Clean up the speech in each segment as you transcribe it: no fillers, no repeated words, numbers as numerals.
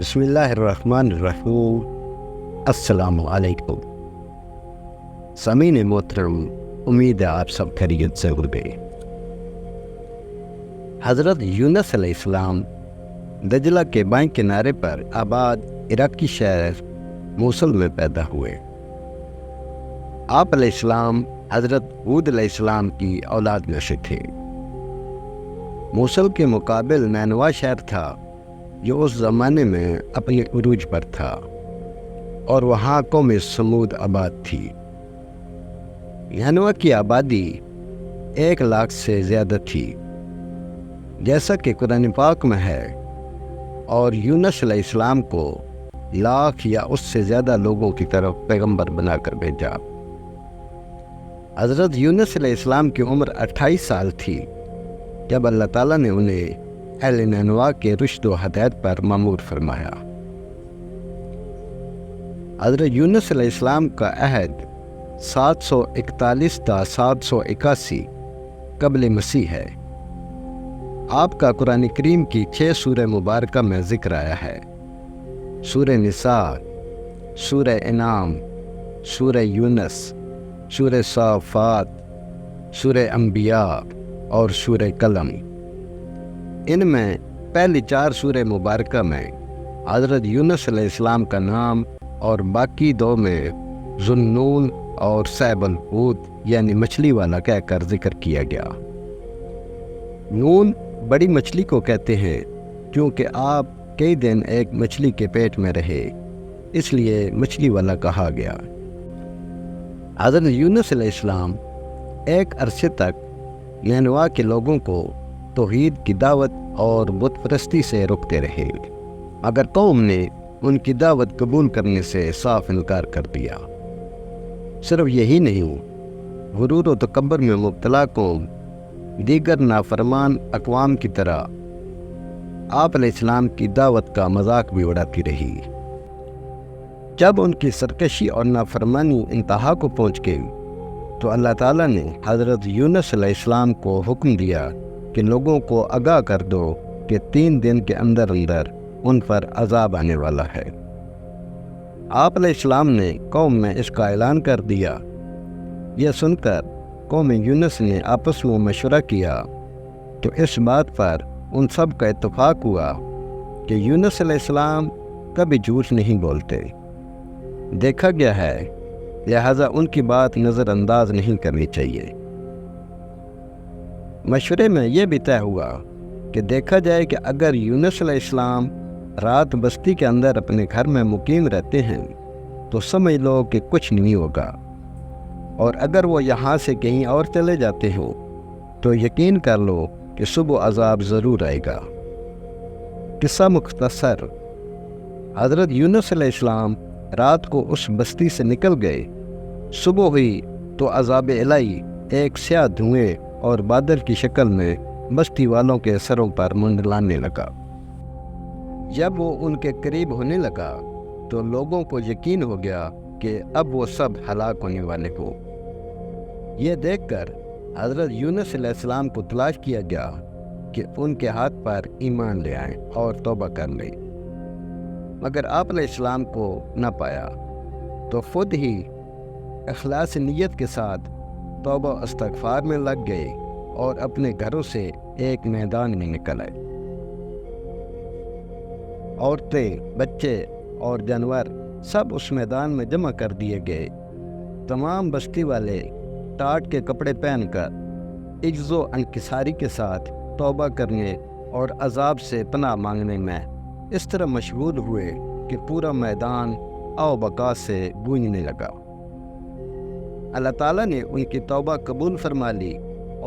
بسم اللہ الرحمن الرحیم۔ السلام علیکم سامعین محترم، امید ہے آپ سب خیریت سے ہوں گے۔ حضرت یونس علیہ السلام دجلہ کے بائیں کنارے پر آباد عراقی شہر موصل میں پیدا ہوئے۔ آپ علیہ السلام حضرت ہود علیہ السلام کی اولاد میں سے تھے۔ موصل کے مقابل نینوا شہر تھا جو اس زمانے میں اپنے عروج پر تھا، اور وہاں قوم سمود آباد تھی۔ نینوا کی آبادی 1,00,000 سے زیادہ تھی، جیسا کہ قرآن پاک میں ہے، اور یونس علیہ السلام کو 1,00,000 یا اس سے زیادہ لوگوں کی طرف پیغمبر بنا کر بھیجا۔ حضرت یونس علیہ السلام کی عمر 28 سال تھی جب اللہ تعالیٰ نے انہیں اہل نینوا کے رشد و ہدایت پر مامور فرمایا۔ حضرت یونس علیہ السلام کا عہد 741 تا 781 قبل مسیح ہے۔ آپ کا قرآن کریم کی 6 سورہ مبارکہ میں ذکر آیا ہے: سورہ نساء، سورہ انعام، سورہ یونس، سورہ صافات، سورہ انبیاء اور سورہ قلم۔ ان میں پہلی 4 سورہ مبارکہ میں حضرت یونس علیہ السلام کا نام، اور باقی 2 میں ذوالنون اور صاحب الحوت یعنی مچھلی والا کہہ کر ذکر کیا گیا۔ نون بڑی مچھلی کو کہتے ہیں کیونکہ آپ کئی دن ایک مچھلی کے پیٹ میں رہے، اس لیے مچھلی والا کہا گیا۔ حضرت یونس علیہ السلام ایک عرصے تک نینوا کے لوگوں کو توحید کی دعوت اور بت پرستی سے روکتے رہے، مگر قوم نے ان کی دعوت قبول کرنے سے صاف انکار کر دیا۔ صرف یہی نہیں، غرور و تکبر میں مبتلا قوم دیگر نافرمان اقوام کی طرح آپ علیہ السلام کی دعوت کا مذاق بھی اڑاتی رہی۔ جب ان کی سرکشی اور نافرمانی انتہا کو پہنچ گئی تو اللہ تعالیٰ نے حضرت یونس علیہ السلام کو حکم دیا کہ لوگوں کو آگاہ کر دو کہ 3 دن کے اندر اندر ان پر عذاب آنے والا ہے۔ آپ علیہ السلام نے قوم میں اس کا اعلان کر دیا۔ یہ سن کر قوم یونس نے آپس میں مشورہ کیا تو اس بات پر ان سب کا اتفاق ہوا کہ یونس علیہ السلام کبھی جھوٹ نہیں بولتے، دیکھا گیا ہے، لہذا ان کی بات نظر انداز نہیں کرنی چاہیے۔ مشورے میں یہ بھی طے ہوا کہ دیکھا جائے کہ اگر یونس علیہ السلام رات بستی کے اندر اپنے گھر میں مقیم رہتے ہیں تو سمجھ لو کہ کچھ نہیں ہوگا، اور اگر وہ یہاں سے کہیں اور چلے جاتے ہو تو یقین کر لو کہ صبح عذاب ضرور آئے گا۔ قصہ مختصر: حضرت یونس علیہ السلام رات کو اس بستی سے نکل گئے۔ صبح ہوئی تو عذاب الہی ایک سیاہ دھوئیں اور بادل کی شکل میں بستی والوں کے سروں پر منڈلانے لگا۔ جب وہ ان کے قریب ہونے لگا تو لوگوں کو یقین ہو گیا کہ اب وہ سب ہلاک ہونے والے ہو۔ یہ دیکھ کر حضرت یونس علیہ السلام کو تلاش کیا گیا کہ ان کے ہاتھ پر ایمان لے آئیں اور توبہ کر لیں، مگر آپ علیہ السلام کو نہ پایا تو خود ہی اخلاص نیت کے ساتھ توبہ و استغفار میں لگ گئے اور اپنے گھروں سے ایک میدان میں نکل آئے۔ عورتیں، بچے اور جانور سب اس میدان میں جمع کر دیے گئے۔ تمام بستی والے ٹاٹ کے کپڑے پہن کر عجز و انکساری کے ساتھ توبہ کرنے اور عذاب سے پناہ مانگنے میں اس طرح مشغول ہوئے کہ پورا میدان آو بکا سے گونجنے لگا۔ اللہ تعالیٰ نے ان کی توبہ قبول فرما لی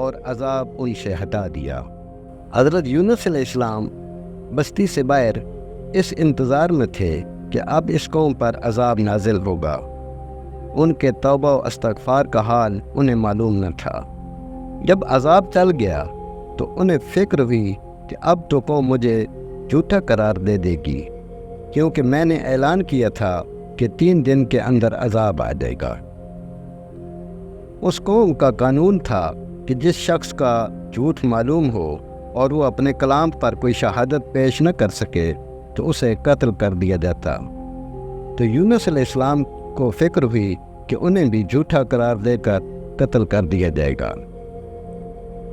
اور عذاب ان سے ہٹا دیا۔ حضرت یونس علیہ السلام بستی سے باہر اس انتظار میں تھے کہ اب اس قوم پر عذاب نازل ہوگا۔ ان کے توبہ و استغفار کا حال انہیں معلوم نہ تھا۔ جب عذاب چل گیا تو انہیں فکر ہوئی کہ اب تو قوم مجھے جھوٹا قرار دے دے گی، کیونکہ میں نے اعلان کیا تھا کہ 3 دن کے اندر عذاب آ جائے گا۔ اس قوم کا قانون تھا کہ جس شخص کا جھوٹ معلوم ہو اور وہ اپنے کلام پر کوئی شہادت پیش نہ کر سکے تو اسے قتل کر دیا جاتا۔ تو یونس علیہ السلام کو فکر ہوئی کہ انہیں بھی جھوٹا قرار دے کر قتل کر دیا جائے گا۔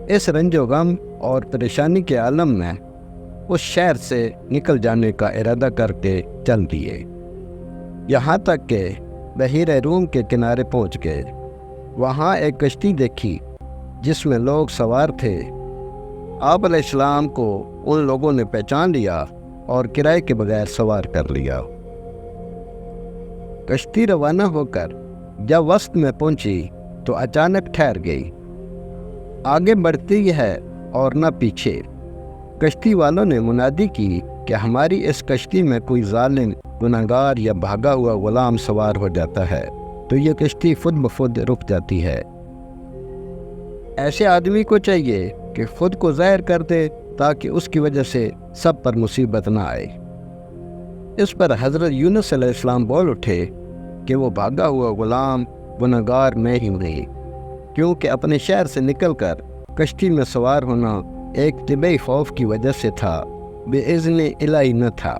اس رنج و غم اور پریشانی کے عالم میں اس شہر سے نکل جانے کا ارادہ کر کے چل دیے، یہاں تک کہ بحیرہ روم کے کنارے پہنچ گئے۔ وہاں ایک کشتی دیکھی جس میں لوگ سوار تھے۔ آپ علیہ السلام کو ان لوگوں نے پہچان لیا اور کرائے کے بغیر سوار کر لیا۔ کشتی روانہ ہو کر جب وسط میں پہنچی تو اچانک ٹھہر گئی، آگے بڑھتی ہے اور نہ پیچھے۔ کشتی والوں نے منادی کی کہ ہماری اس کشتی میں کوئی ظالم، گنہگار یا بھاگا ہوا غلام سوار ہو جاتا ہے تو یہ کشتی خود بخود رک جاتی ہے۔ ایسے آدمی کو چاہیے کہ خود کو ظاہر کر دے تاکہ اس کی وجہ سے سب پر مصیبت نہ آئے۔ اس پر حضرت یونس علیہ السلام بول اٹھے کہ وہ بھاگا ہوا غلام گنہگار میں ہی نہیں، کیونکہ اپنے شہر سے نکل کر کشتی میں سوار ہونا ایک طبعی خوف کی وجہ سے تھا، بے اذن الہی نہ تھا،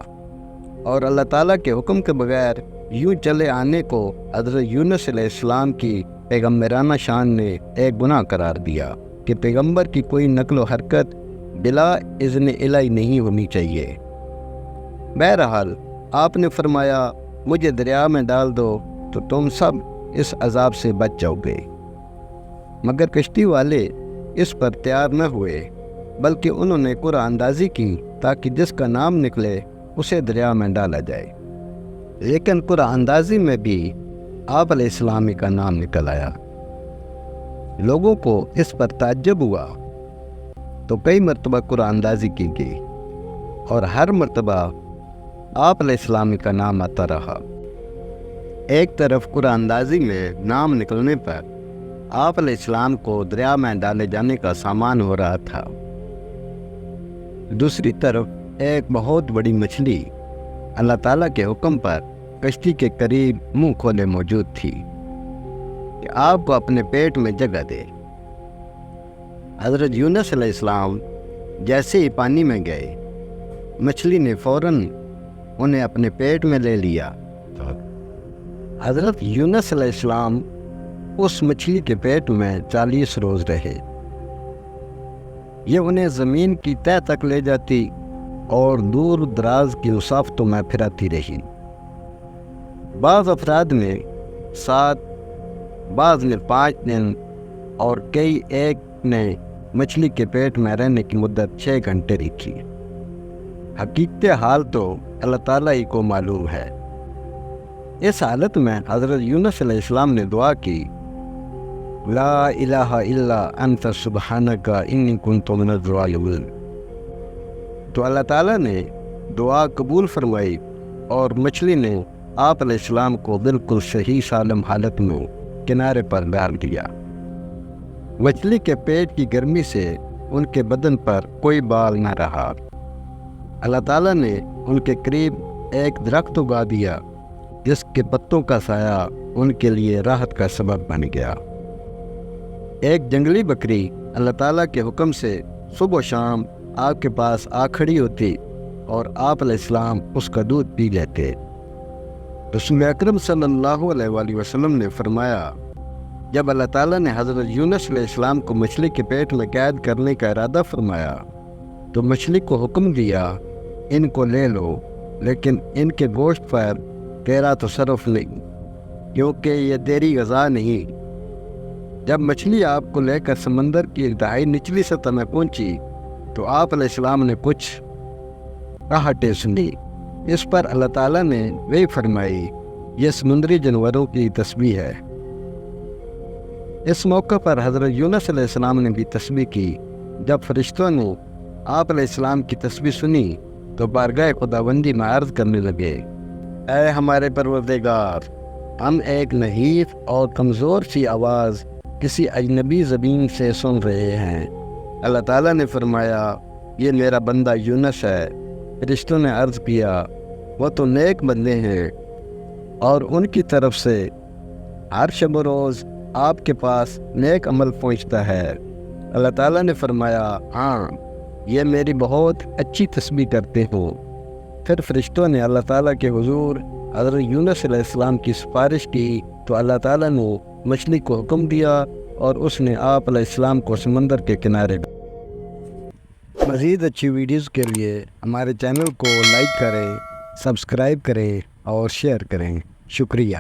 اور اللہ تعالیٰ کے حکم کے بغیر یوں چلے آنے کو حضرت یونس علیہ السلام کی پیغمبرانہ شان نے ایک گناہ قرار دیا کہ پیغمبر کی کوئی نقل و حرکت بلا اذن الہی نہیں ہونی چاہیے۔ بہرحال آپ نے فرمایا مجھے دریا میں ڈال دو تو تم سب اس عذاب سے بچ جاؤ گے، مگر کشتی والے اس پر تیار نہ ہوئے، بلکہ انہوں نے قرعہ اندازی کی تاکہ جس کا نام نکلے اسے دریا میں ڈالا جائے۔ لیکن قرعہ اندازی میں بھی آپ علیہ السلام کا نام نکل آیا۔ لوگوں کو اس پر تعجب ہوا تو کئی مرتبہ قرعہ اندازی کی گئی اور ہر مرتبہ آپ علیہ السلام کا نام آتا رہا۔ ایک طرف قرعہ اندازی میں نام نکلنے پر آپ علیہ السلام کو دریا میں ڈالے جانے کا سامان ہو رہا تھا، دوسری طرف ایک بہت بڑی مچھلی اللہ تعالیٰ کے حکم پر کشتی کے قریب منہ کھولے موجود تھی کہ آپ کو اپنے پیٹ میں جگہ دے۔ حضرت یونس علیہ السلام جیسے ہی پانی میں گئے، مچھلی نے فوراً انہیں اپنے پیٹ میں لے لیا۔ حضرت یونس علیہ السلام اس مچھلی کے پیٹ میں 40 روز رہے۔ یہ انہیں زمین کی تہہ تک لے جاتی اور دور دراز کی مسافتوں میں پھراتی رہی۔ بعض افراد نے 7، بعض نے 5 دن اور کئی ایک نے مچھلی کے پیٹ میں رہنے کی مدت 6 گھنٹے رکھی۔ حقیقت حال تو اللہ تعالیٰ ہی کو معلوم ہے۔ اس حالت میں حضرت یونس علیہ السلام نے دعا کی، لا الہ الا انت سبحانک انی کنت من الظالمین۔ تو اللہ تعالیٰ نے دعا قبول فرمائی اور مچھلی نے آپ علیہ السلام کو بالکل صحیح سالم حالت میں کنارے پر ڈال دیا۔ مچھلی کے پیٹ کی گرمی سے ان کے بدن پر کوئی بال نہ رہا۔ اللہ تعالیٰ نے ان کے قریب ایک درخت اگا دیا جس کے پتوں کا سایہ ان کے لیے راحت کا سبب بن گیا۔ ایک جنگلی بکری اللہ تعالیٰ کے حکم سے صبح و شام آپ کے پاس آ کھڑی ہوتی اور آپ علیہ السلام اس کا دودھ پی لیتے۔ رسول اکرم صلی اللہ علیہ وآلہ وسلم نے فرمایا، جب اللہ تعالیٰ نے حضرت یونس علیہ السلام کو مچھلی کے پیٹ میں قید کرنے کا ارادہ فرمایا تو مچھلی کو حکم دیا، ان کو لے لو، لیکن ان کے گوشت پر تیرا تصرف نہیں، کیونکہ یہ تیری غذا نہیں۔ جب مچھلی آپ کو لے کر سمندر کی انتہائی نچلی سطح میں پہنچی تو آپ علیہ السلام نے کچھ راہٹیں سنی۔ اس پر اللہ تعالیٰ نے وہی فرمائی، یہ سمندری جانوروں کی تسبیح ہے۔ اس موقع پر حضرت یونس علیہ السلام نے بھی تسبیح کی۔ جب فرشتوں نے آپ علیہ السلام کی تسبیح سنی تو بارگاہ خداوندی میں عرض کرنے لگے، اے ہمارے پروردگار، ہم ایک نحیف اور کمزور سی آواز کسی اجنبی زبین سے سن رہے ہیں۔ اللہ تعالیٰ نے فرمایا، یہ میرا بندہ یونس ہے۔ فرشتوں نے عرض کیا، وہ تو نیک بندے ہیں اور ان کی طرف سے ہر شب و روز آپ کے پاس نیک عمل پہنچتا ہے۔ اللہ تعالیٰ نے فرمایا، ہاں، یہ میری بہت اچھی تسبیح کرتے ہو۔ پھر فرشتوں نے اللہ تعالیٰ کے حضور حضرت یونس علیہ السلام کی سفارش کی تو اللہ تعالیٰ نے مچھلی کو حکم دیا اور اس نے آپ علیہ السلام کو سمندر کے کنارے مزید اچھی ویڈیوز کے لیے ہمارے چینل کو لائک کریں، سبسکرائب کریں اور شیئر کریں۔ شکریہ۔